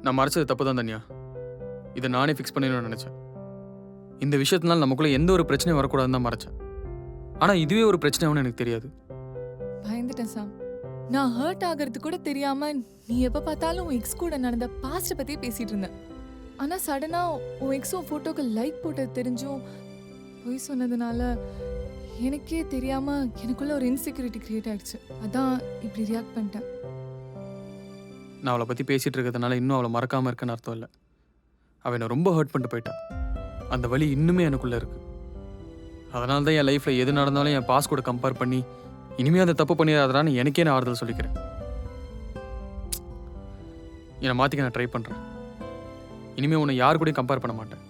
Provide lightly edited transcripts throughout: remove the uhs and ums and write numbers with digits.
நான் மறைச்சது தப்பு தான் தனியா. இதை நானே ஃபிக்ஸ் பண்ணிடணும்னு நினைச்சேன். இந்த விஷயத்தினால நமக்குள்ள எந்த ஒரு பிரச்சனையும் வரக்கூடாதுன்னு தான் மறைச்சேன். ஆனா இதுவே ஒரு பிரச்சனைன்னு எனக்கு தெரியாது. பயந்துட்டேன் சாம். நான் ஹர்ட் ஆகிறது கூட தெரியாம நீ எப்ப பார்த்தாலும் உன் எக்ஸ் கூட நடந்த பாஸ்ட் பத்தி பேசிட்டு இருந்த. ஆனா சடனா உன் எக்ஸும் போட்டோக்கு லைக் போட்டது தெரிஞ்சும் பொய் சொன்னதுனால எனக்கே தெரியாம எனக்குள்ள ஒரு இன்செக்யூரிட்டி கிரியேட் ஆயிடுச்சு. அதான் இப்படி ரியாக்ட் பண்ணிட்டேன். நான் அவளை பத்தி பேசிட்டு இருக்கிறதுனால இன்னும் அவளை மறக்காம இருக்கேன்னு அர்த்தம் இல்லை. அவ என்னை ரொம்ப ஹர்ட் பண்ணிட்டு போயிட்டான். அந்த வலி இன்னுமே எனக்குள்ள இருக்கு. அதனால தான் என் லைஃப்ல எது நடந்தாலும் என் பாஸ் கூட கம்பேர் பண்ணி இனிமே அந்த தப்பு பண்ணிடாதான்னு எனக்கே நான் ஆறுதல் சொல்லிக்கிறேன். என்னை மாத்திக்க நான் ட்ரை பண்றேன். இனிமே உன்னை யாரு கூடயும் கம்பேர் பண்ண மாட்டேன்.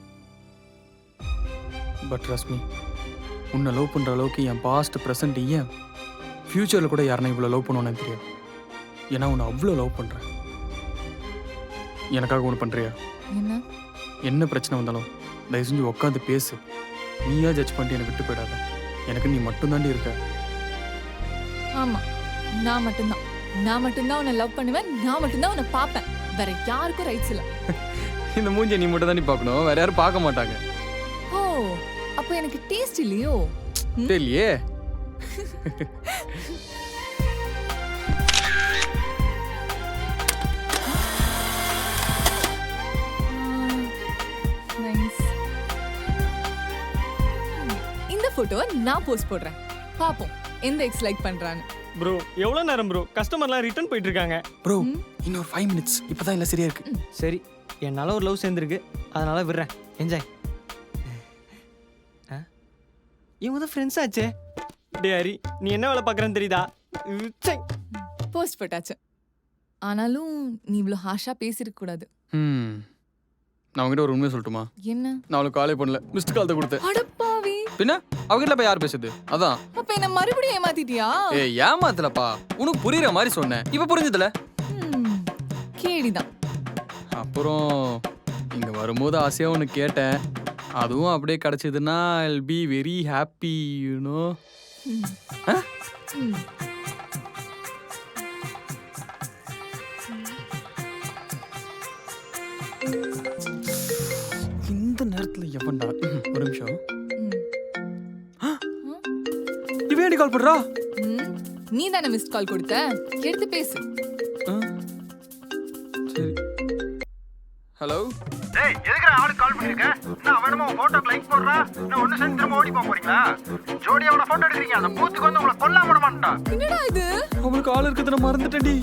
பட் ரஸ்மி, உன்னை லவ் பண்ற அளவுக்கு என் பாஸ்ட் ப்ரெசன்ட் ஏன் ஃபியூச்சர்ல கூட யாருன்னா இவ்வளோ லவ் பண்ணுவோன்னு தெரியாது. ஏன்னா உன்னை அவ்வளோ லவ் பண்றேன். எனக்காக ஒன்று பண்றியா? என்ன என்ன பிரச்சனை வந்தாலும் தயவு செஞ்சு உட்காந்து பேசு. நீயா ஜட்ஜ் பண்ணிட்டு என்னை விட்டு போயிடாத. எனக்கு நீ மட்டும்தாண்டி இருக்க. ஆமா, நான் மட்டும்தான் உன்னை லவ் பண்ணுவேன். நான் மட்டும்தான் உன்னை பார்ப்பேன். வேற யாருக்கும் ரைட்ஸ் இல்ல. இந்த மூஞ்சியை நீ மட்டும் தாண்டி பார்க்கணும், வேற யாரும் பார்க்க மாட்டாங்க. ஓ, அப்ப எனக்கு டேஸ்ட் இல்லையோ? தெரியலையே. நைஸ். இந்த போட்டோவை நான் போஸ்ட் போடுறேன். பாப்போம் எந்த எக்ஸ் லைக் பண்றான்னு. ப்ரோ எவ்வளோ நேரம் ப்ரோ? கஸ்டமர்லாம் ரிட்டர்ன் போயிட்டு இருக்காங்க. ப்ரோ இன்னொரு 5 minutes இப்பதான் எல்லாம் சரியா இருக்கு. சரி, என்னால் ஒரு லவ் சேர்ந்துருக்கு, அதனால விடுறேன். என்ஜாய். இவங்க தான் ஃப்ரெண்ட்ஸ் ஆச்சே. டே ஹரி, நீ என்ன வேலை பார்க்குறேன்னு தெரியுதா? போஸ்ட் போட்டாச்சு. ஆனாலும் நீ இவ்வளோ ஹாஷா பேசிருக்க கூடாது. நான் உங்ககிட்ட ஒரு உண்மையை சொல்லட்டுமா? என்ன? நான் அவளுக்கு காலே பண்ணல, மிஸ்ட் கால் தான் கொடுத்தேன். அடப்பாவி, பின்ன அவகிட்ட போய் யார் பேசுது? அதான். அப்ப என்ன மறுபடியும் ஏமாத்திட்டியா? ஏய் ஏமாத்தலப்பா, உனக்கு புரியுற மாதிரி சொன்னேன். இப்ப புரிஞ்சதுல? கேடிதான். அப்புறம் இங்க வரும்போது ஆசையா ஒன்று கேட்டேன். அதுவும் அப்படியே கிடைச்சதுன்னா I'll be very happy, you know. இந்த நேரத்துல எவன்டா? ஒரு நிமிஷம். இவன் கால் பண்றா? நீ தானே மிஸ்ட் கால் கொடுத்த, எடுத்து பேசு. சரி. ஹலோ. டேய், எதுக்குடா ஆளுக்கு கால் பண்ணிருக்க? நான் அவனமா போட்டோக்கு லைக் போடுறா, நான் ஒண்ணு சேர்ந்து திரும்ப ஓடி போறீங்களா? ஜோடியோட போட்டோ எடுக்கறீங்க, அந்த பூத்துக்கு வந்து உங்களை கொல்லாம விட மாட்டேன். என்னடா இது? அவளுக்கு ஆள் இருக்கிறத நான் மறந்துட்டேன்டி.